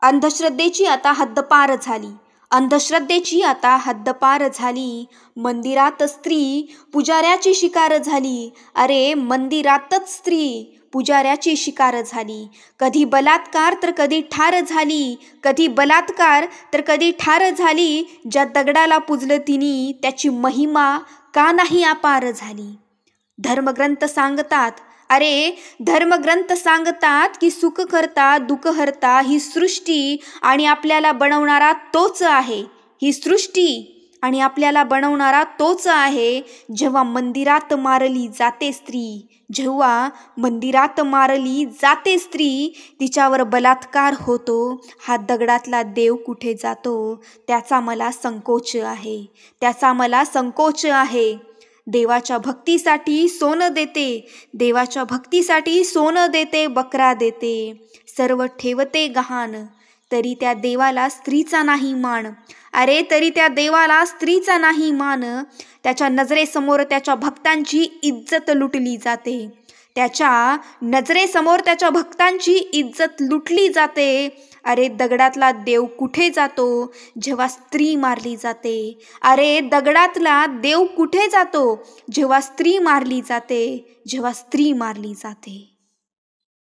अंधश्रद्धेची आता हद्दपार झाली. अंधश्रद्धेची आता हद्दपार झाली. मंदिरात स्त्री पुजाऱ्याची शिकार झाली. अरे मंदिरातच स्त्री पुजाऱ्याची शिकार झाली. कधी बलात्कार तर कधी ठार झाली. कधी बलात्कार तर कधी ठार झाली. ज्या दगडाला पूजलं तिनी त्याची महिमा का नाही अपार झाली. धर्मग्रंथ सांगतात, अरे धर्मग्रंथ सांगतात की सुख करता दुःख हरता ही सृष्टी आणि आपल्याला बनवणारा तोच आहे. ही सृष्टी आणि आपल्याला बनवणारा तोच आहे. जेव्हा मंदिरात मारली जाते स्त्री, जेव्हा मंदिरात मारली जाते स्त्री, तिच्यावर बलात्कार होतो. हा दगडातला देव कुठे जातो त्याचा मला संकोच आहे. त्याचा मला संकोच आहे. देवाच्या भक्तीसाठी सोनं देते. देवाच्या भक्तीसाठी सोनं देते, बकरा देते. सर्व ठेवते गहाण, तरी त्या देवाला स्त्रीचा नाही मान. अरे तरी त्या देवाला स्त्रीचा नाही मान. त्याच्या नजरेसमोर त्याच्या भक्तांची इज्जत लुटली जाते. त्याच्या नजरेसमोर त्याच्या भक्तांची इज्जत लुटली जाते. अरे दगडातला देव कुठे जातो जेव्हा स्त्री मारली जाते. अरे दगडातला देव कुठे जातो जेव्हा स्त्री मारली जाते. जेव्हा स्त्री मारली जाते.